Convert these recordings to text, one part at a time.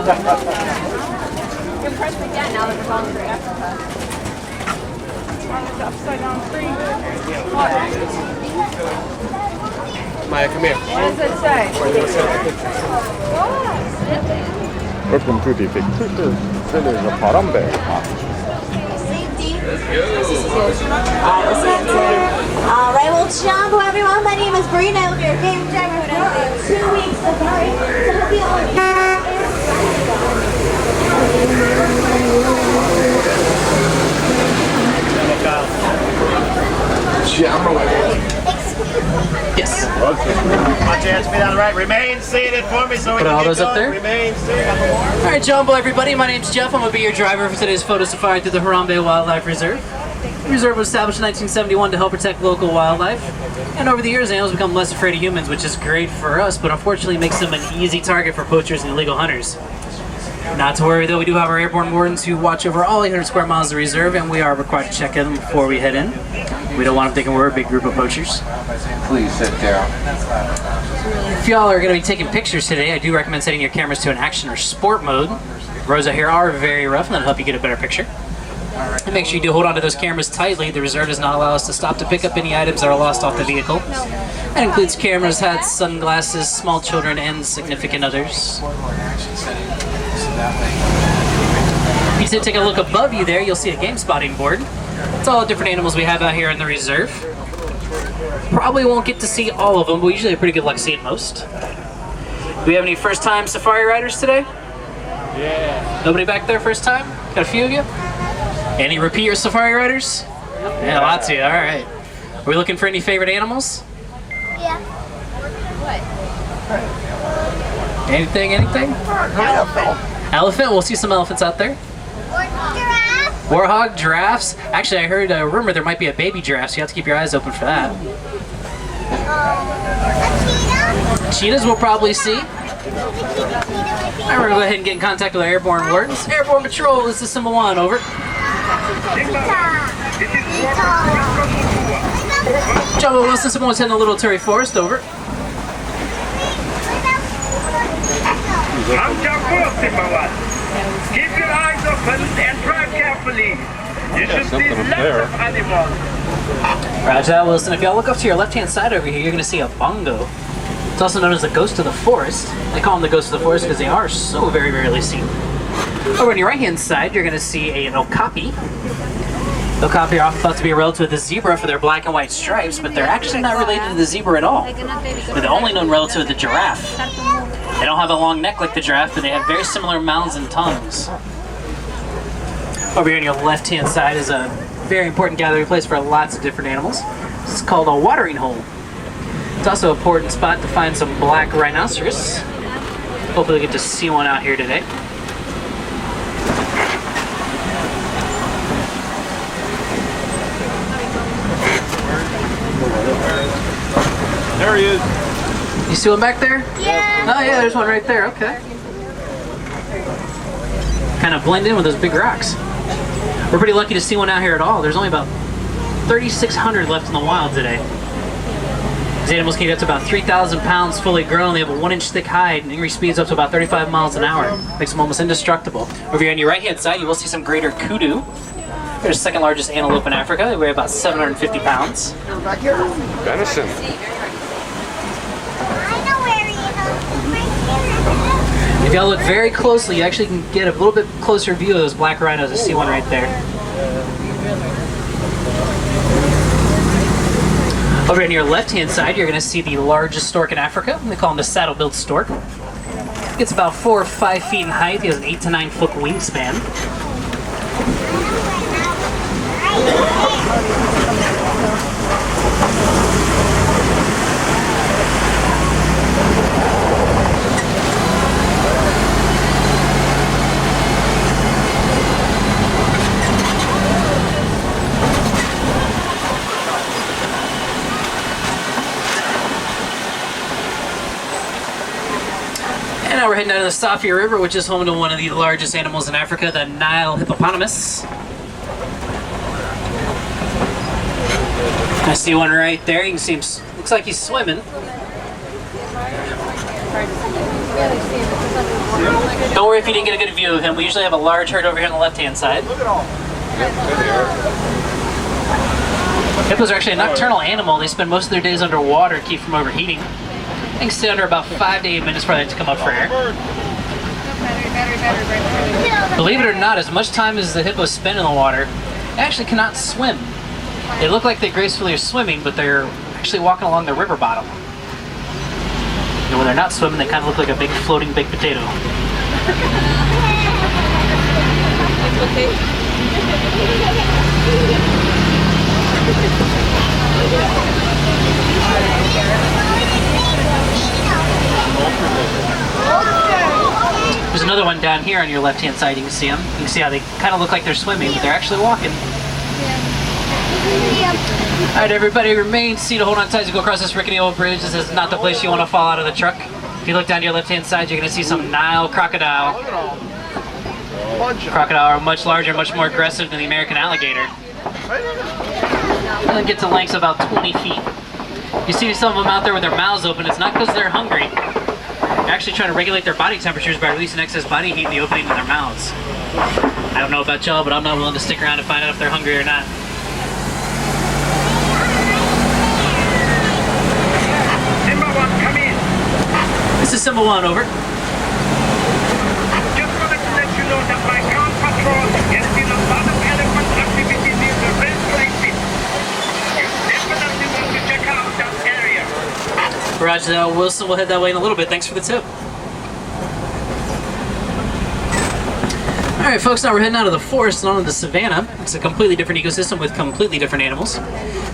You're pressed again now that we're going through Africa. Upside down tree. Maya, come here. What does it say? Welcome to the victor. 셀레가 바람배. All right, well, jumbo, everyone. My name is Brina. I'll be your game driver for 2 weeks safari. So hope you all. Yes. Okay. Watch your hands be down the right. Remain seated for me so we Put can all get those up going. there? Remain seated. All right, Jumbo, everybody. My name's Jeff. I'm going to be your driver for today's photo safari through the Harambe Wildlife Reserve. The reserve was established in 1971 to help protect local wildlife. And over the years, animals become less afraid of humans, which is great for us, but unfortunately makes them an easy target for poachers and illegal hunters. Not to worry, though, we do have our airborne wardens who watch over all 800 square miles of the reserve, and we are required to check in before we head in. We don't want them thinking we're a big group of poachers. Please sit down. If y'all are going to be taking pictures today, I do recommend setting your cameras to an action or sport mode. Roads out here are very rough, and that'll help you get a better picture. And make sure you do hold on to those cameras tightly. The reserve does not allow us to stop to pick up any items that are lost off the vehicle. That includes cameras, hats, sunglasses, small children, and significant others. If you take a look above you there, you'll see a game spotting board. It's all the different animals we have out here in the reserve. Probably won't get to see all of them, but we usually have pretty good luck seeing most. Do we have any first-time safari riders today? Yeah. Nobody back there first time? Got a few of you? Any repeat safari riders? Yeah, lots of you. All right. Are we looking for any favorite animals? Yeah. What? Anything? Elephant. Elephant? We'll see some elephants out there. Giraffe. Warhog, giraffes. Actually, I heard a rumor there might be a baby giraffe, so you have to keep your eyes open for that. A cheetah. Cheetahs we'll probably see. Alright, we're going to go ahead and get in contact with our airborne wardens. Airborne Patrol, this is Symbol 1, over. Jumbo Wilson, Symbol 1's heading a little Terry Forest, over. I'm Jumbo, Symbol 1. Keep your eyes open and drive carefully. You should see lots of animals. Roger that, Wilson. If y'all look up to your left-hand side over here, you're going to see a bongo. It's also known as the ghost of the forest. They call them the ghost of the forest because they are so very rarely seen. Over on your right-hand side, you're going to see an okapi. Okapi are often thought to be a relative of the zebra for their black and white stripes, but they're actually not related to the zebra at all. They're the only known relative of the giraffe. They don't have a long neck like the giraffe, but they have very similar mouths and tongues. Over here on your left-hand side is a very important gathering place for lots of different animals. This is called a watering hole. It's also an important spot to find some black rhinoceros. Hopefully we get to see one out here today. There he is. You see one back there? Yeah. Oh yeah, there's one right there, okay. Kind of blend in with those big rocks. We're pretty lucky to see one out here at all. There's only about 3,600 left in the wild today. These animals can get up to about 3,000 pounds fully grown. They have a 1-inch thick hide and angry speeds up to about 35 miles an hour. Makes them almost indestructible. Over here on your right hand side, you will see some greater kudu. They're the second largest antelope in Africa. They weigh about 750 pounds. Venison. I know where he is. If y'all look very closely, you actually can get a little bit closer view of those black rhinos. I see one right there. Over on your left-hand side, you're going to see the largest stork in Africa. They call him the saddle-billed stork. He gets about 4 or 5 feet in height. He has an 8 to 9 foot wingspan. And now we're heading down to the Safi River, which is home to one of the largest animals in Africa, the Nile hippopotamus. I see one right there. You can see him, looks like he's swimming. Don't worry if you didn't get a good view of him. We usually have a large herd over here on the left-hand side. Hippos are actually a nocturnal animal. They spend most of their days underwater to keep from overheating. They can stay under about 5 to 8 minutes before they have to come up for air. Believe it or not, as much time as the hippos spend in the water, they actually cannot swim. They look like they gracefully are swimming, but they're actually walking along the river bottom. And when they're not swimming, they kind of look like a big floating baked potato. There's another one down here on your left-hand side. You can see them. You can see how they kind of look like they're swimming, but they're actually walking. All right, everybody, remain seated. Hold on tight as you go across this rickety old bridge. This is not the place you want to fall out of the truck. If you look down to your left-hand side, you're going to see some Nile crocodile. Crocodile are much larger, much more aggressive than the American alligator. And get to lengths of about 20 feet. You see some of them out there with their mouths open. It's not because they're hungry. They're actually trying to regulate their body temperatures by releasing excess body heat in the opening of their mouths. I don't know about y'all, but I'm not willing to stick around to find out if they're hungry or not. Number 1, come in. This is Symbol 1, over. Just wanted to let you know that my ground patrol has seen a lot of elephant activities in the red places. You definitely want to check out that area. Roger that, Wilson. We'll head that way in a little bit. Thanks for the tip. Alright folks, now we're heading out of the forest and on to the savanna. It's a completely different ecosystem with completely different animals.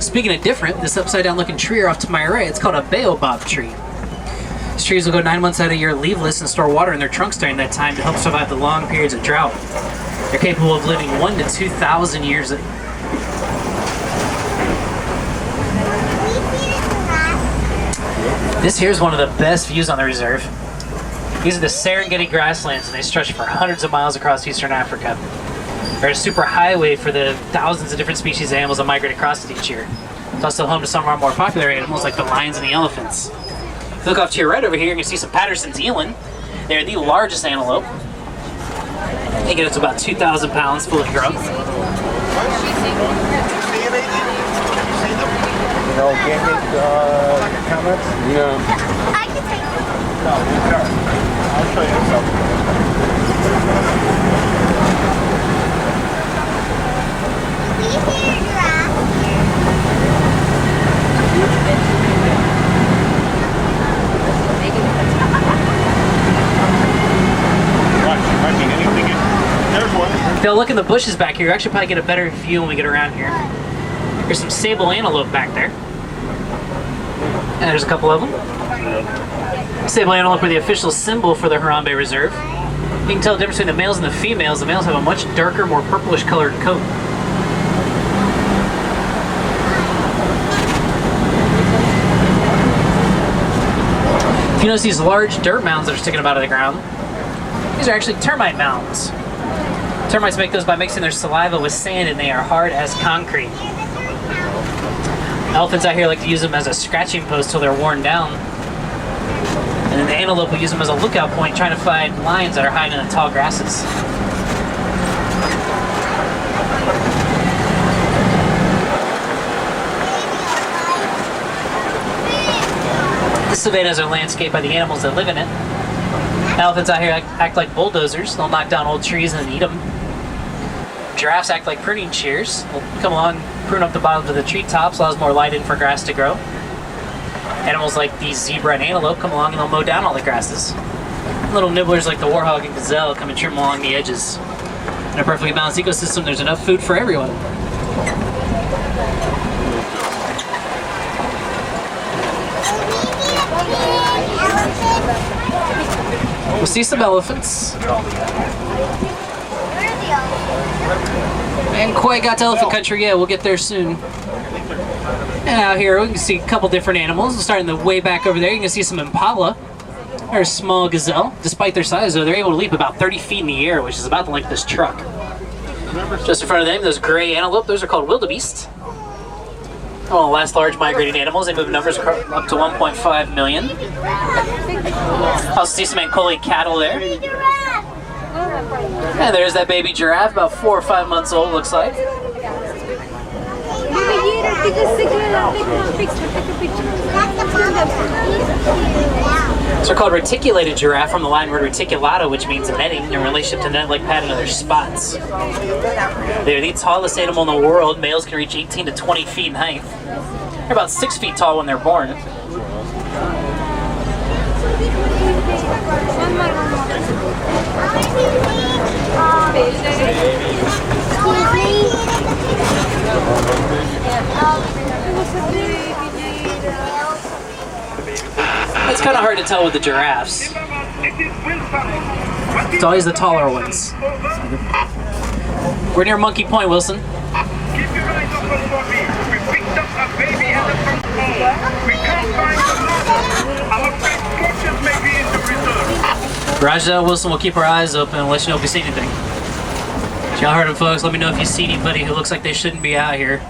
Speaking of different, this upside down looking tree off to my right, it's called a baobab tree. These trees will go 9 months out of the year leafless and store water in their trunks during that time to help survive the long periods of drought. They're capable of living 1,000 to 2,000 years. This here is one of the best views on the reserve. These are the Serengeti grasslands, and they stretch for hundreds of miles across eastern Africa. They're a super highway for the thousands of different species of animals that migrate across it each year. It's also home to some of our more popular animals like the lions and the elephants. If you look off to your right over here, you can see some Patterson's eland. They're the largest antelope. They get up to about 2,000 pounds fully grown. No, can't make comments? No. I can take it. No, I'll show you something. If you'll look in the bushes back here, you actually probably get a better view when we get around here. There's some sable antelope back there. And there's a couple of them. Sable antelope are the official symbol for the Harambe Reserve. You can tell the difference between the males and the females. The males have a much darker, more purplish colored coat. If you notice these large dirt mounds that are sticking up out of the ground, these are actually termite mounds. Termites make those by mixing their saliva with sand, and they are hard as concrete. Elephants out here like to use them as a scratching post till they're worn down. And then the antelope will use them as a lookout point, trying to find lions that are hiding in the tall grasses. The savannas are landscaped by the animals that live in it. Elephants out here act like bulldozers. They'll knock down old trees and then eat them. Giraffes act like pruning shears. They'll come along, prune up the bottoms of the treetops, allows more light in for grass to grow. Animals like the zebra and antelope come along and they'll mow down all the grasses. Little nibblers like the warhog and gazelle come and trim along the edges. In a perfectly balanced ecosystem, there's enough food for everyone. We'll see some elephants. Ain't quite got to elephant country yet, we'll get there soon. And out here we can see a couple different animals. Starting the way back over there, you can see some impala. They're a small gazelle. Despite their size though, they're able to leap about 30 feet in the air, which is about the length of this truck. Just in front of them, those gray antelope, those are called wildebeest. One of the last large migrating animals. They move numbers up to 1.5 million. Also see some Ankole cattle there. And there's that baby giraffe, about 4 or 5 months old, looks like. So they're called reticulated giraffe from the Latin word reticulata, which means netting in relationship to net like pattern of their spots. They're the tallest animal in the world. Males can reach 18 to 20 feet in height. They're about 6 feet tall when they're born. It's kind of hard to tell with the giraffes. It's always the taller ones. We're near Monkey Point, Wilson. Keep your eyes open for me. We picked up a baby elephant home. We can't find the mother. I'm afraid poachers may be in the reserve. Roger that, Wilson. We'll keep our eyes open and let you know if we see anything. Y'all heard it, folks. Let me know if you see anybody who looks like they shouldn't be out here.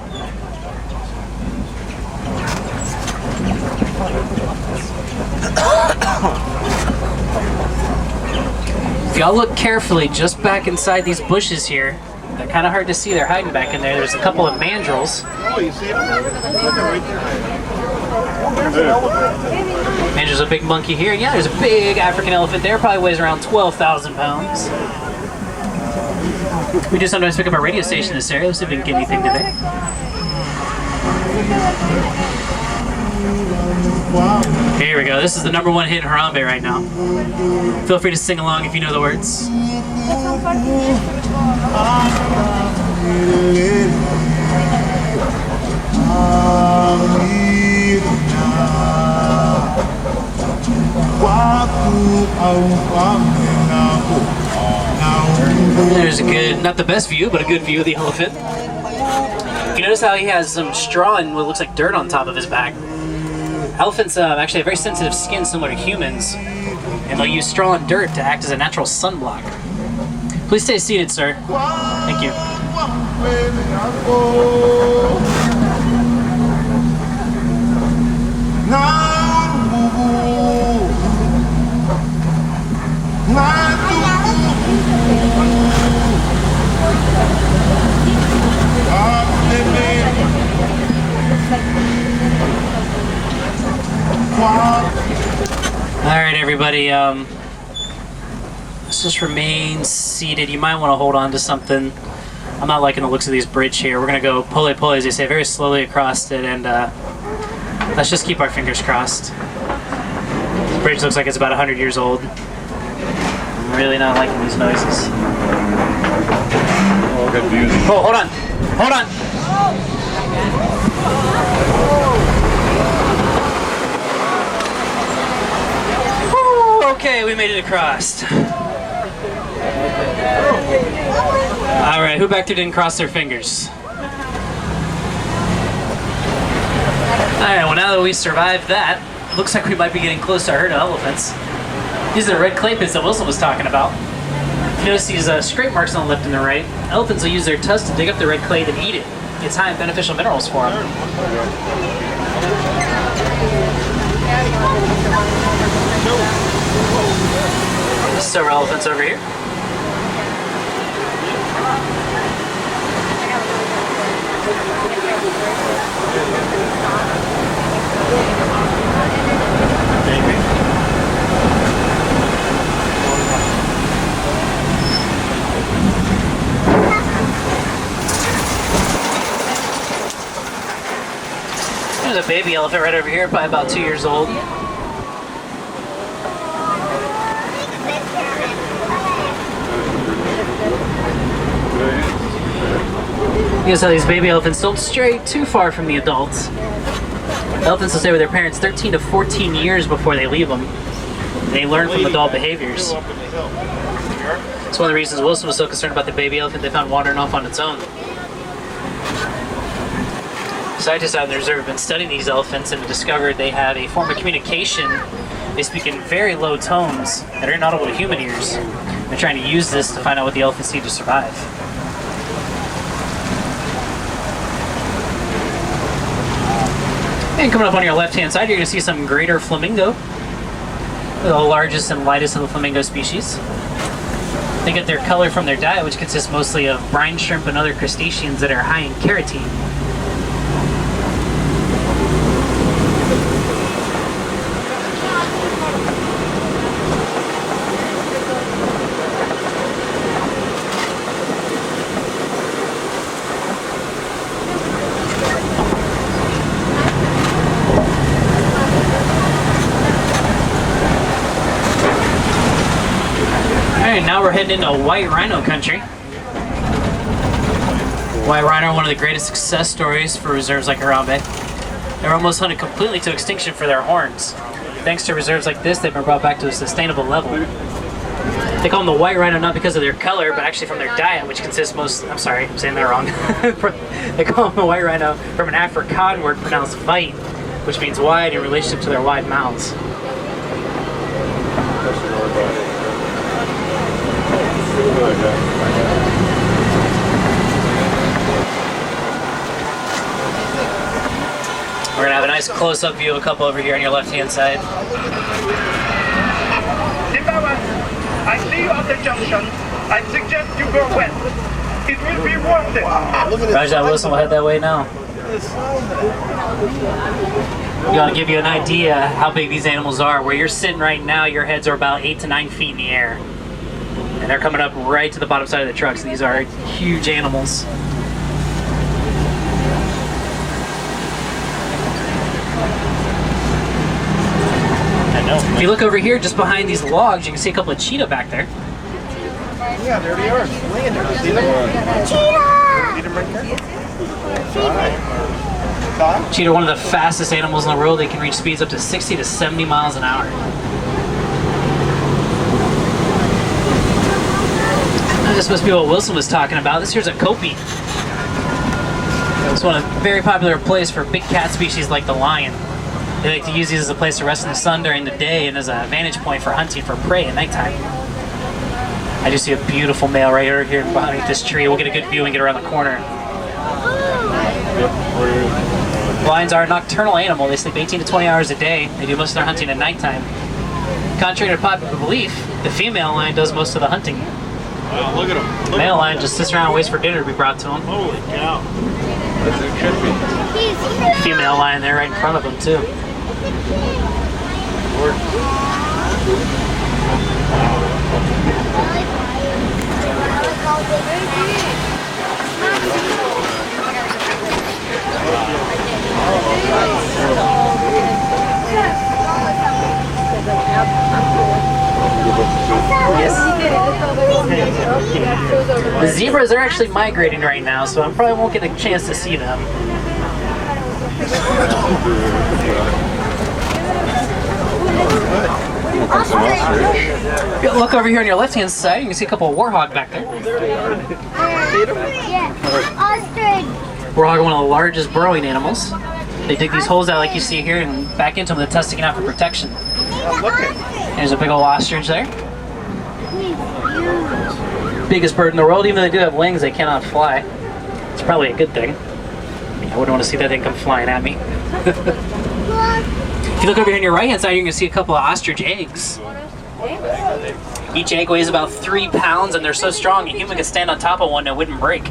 If y'all look carefully just back inside these bushes here, they're kind of hard to see. They're hiding back in there. There's a couple of mandrills. Oh, you see them? Look right there. There's a big monkey here. And yeah, there's a big African elephant there. Probably weighs around 12,000 pounds. We do sometimes pick up a radio station in this area. Let's see if we can get anything today. Here we go. This is the #1 hit in Harambe right now. Feel free to sing along if you know the words. There's a good, not the best view, but a good view of the elephant. You notice how he has some straw and what looks like dirt on top of his back. Elephants actually have very sensitive skin similar to humans, and they'll use straw and dirt to act as a natural sunblock. Please stay seated, sir. Thank you. Alright, everybody, let's just remain seated. You might want to hold on to something. I'm not liking the looks of these bridge here. We're going to go pole, as they say, very slowly across it, and let's just keep our fingers crossed. The bridge looks like it's about 100 years old. I'm really not liking these noises. Oh, good views. Oh, hold on. Hold on. Okay, we made it across. Alright, who back there didn't cross their fingers? Alright, well now that we survived that, looks like we might be getting close to a herd of elephants. These are the red clay pits that Wilson was talking about. You notice these scrape marks on the left and the right. Elephants will use their tusks to dig up the red clay and eat it. It's high in beneficial minerals for them. Silver elephants over here. There's a baby elephant right over here, probably about 2 years old. You notice how these baby elephants don't stray too far from the adults. Elephants will stay with their parents 13 to 14 years before they leave them. They learn from adult behaviors. That's one of the reasons Wilson was so concerned about the baby elephant they found wandering off on its own. Scientists out in the reserve have been studying these elephants and have discovered they have a form of communication. They speak in very low tones that are inaudible to human ears. They're trying to use this to find out what the elephants need to survive. And coming up on your left-hand side, you're going to see some greater flamingo. The largest and lightest of the flamingo species. They get their color from their diet, which consists mostly of brine shrimp and other crustaceans that are high in carotene. Now we're heading into white rhino country. White rhino are one of the greatest success stories for reserves like Harambe. They're almost hunted completely to extinction for their horns. Thanks to reserves like this, they've been brought back to a sustainable level. They call them the white rhino not because of their color, but actually from their diet, which consists I'm sorry, I'm saying that wrong. They call them the white rhino from an Afrikaans word pronounced vite, which means wide in relationship to their wide mouths. We're gonna have a nice close-up view of a couple over here on your left-hand side. I see you at the junction. I suggest you go west. It will be worth it. Rajah Wilson will head that way now. We gotta give you an idea how big these animals are. Where you're sitting right now, your heads are about 8 to 9 feet in the air. And they're coming up right to the bottom side of the truck, so these are huge animals. If you look over here, just behind these logs, you can see a couple of cheetah back there. Yeah, there they are. Laying there. See them? Cheetah! See them right there? Cheetah are one of the fastest animals in the world. They can reach speeds up to 60 to 70 miles an hour. This must be what Wilson was talking about. This here's a kopie. It's one of a very popular place for big cat species like the lion. They like to use these as a place to rest in the sun during the day and as a vantage point for hunting for prey at nighttime. I just see a beautiful male right here behind this tree. We'll get a good view and get around the corner. Lions are a nocturnal animal. They sleep 18 to 20 hours a day. They do most of their hunting at nighttime. Contrary to popular belief, the female lion does most of the hunting. Wow, look at them. The male lion just sits around and waits for dinner to be brought to him. Holy cow. As it should be. Female lion there right in front of him too. The zebras are actually migrating right now, so I probably won't get a chance to see them. Look over here on your left-hand side, you can see a couple of warhog back there. Ostrich! Warhog are one of the largest burrowing animals. They dig these holes out like you see here and back into them with the tusk sticking out for protection. There's a big old ostrich there. Biggest bird in the world. Even though they do have wings, they cannot fly. It's probably a good thing. I wouldn't want to see that thing come flying at me. If you look over here on your right-hand side, you're going to see a couple of ostrich eggs. Each egg weighs about 3 pounds, and they're so strong a human could stand on top of one and it wouldn't break.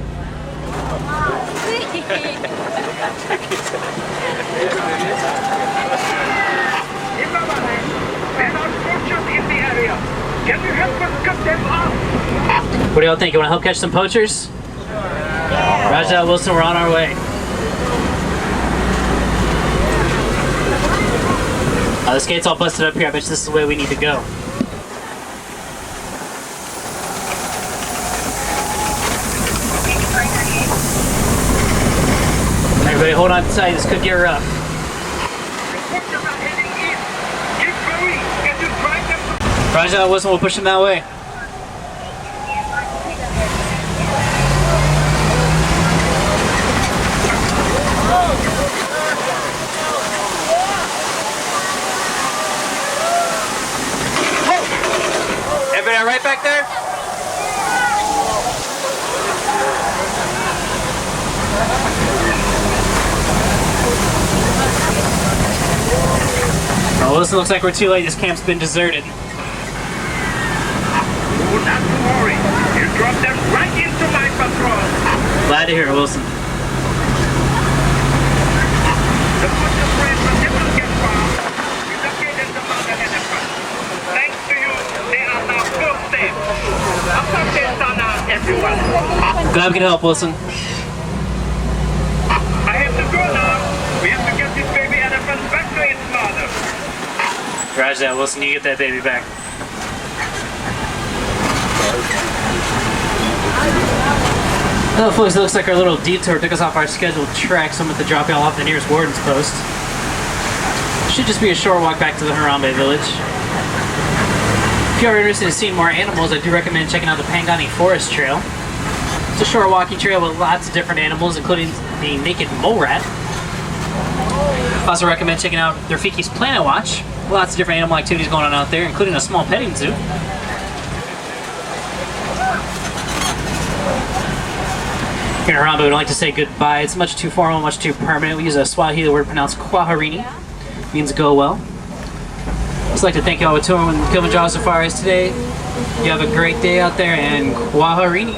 Can you help us cut them off? What do y'all think? You want to help catch some poachers? Rajah Wilson, we're on our way. This gate's all busted up here. I bet you this is the way we need to go. Everybody hold on tight. This could get rough. Rajah Wilson will push him that way. Everybody right back there? Oh, this looks like we're too late. This camp's been deserted. Oh, not to worry. You drop them right into my patrol. Glad to hear it, Wilson. The poacher friends will never get far. We located the mother elephant. Thanks to you, they are now full safe. Appreciate savanna, everyone. Glad we can help, Wilson. I have to go now. We have to get this baby elephant back to its mother. Roger that, Wilson. You get that baby back. Well, folks, it looks like our little detour took us off our scheduled trek, so I'm going to drop y'all off the nearest warden's post. Should just be a short walk back to the Harambe village. If you are interested in seeing more animals, I do recommend checking out the Pangani Forest Trail. It's a short walking trail with lots of different animals, including the naked mole rat. I also recommend checking out Rafiki's Planet Watch. Lots of different animal activities going on out there, including a small petting zoo. Here in Harambe, we don't like to say goodbye. It's much too formal, much too permanent. We use a Swahili word pronounced kwaherini. Means go well. I'd just like to thank you all for touring with Kilimanjaro Safaris today. You have a great day out there, and kwaherini.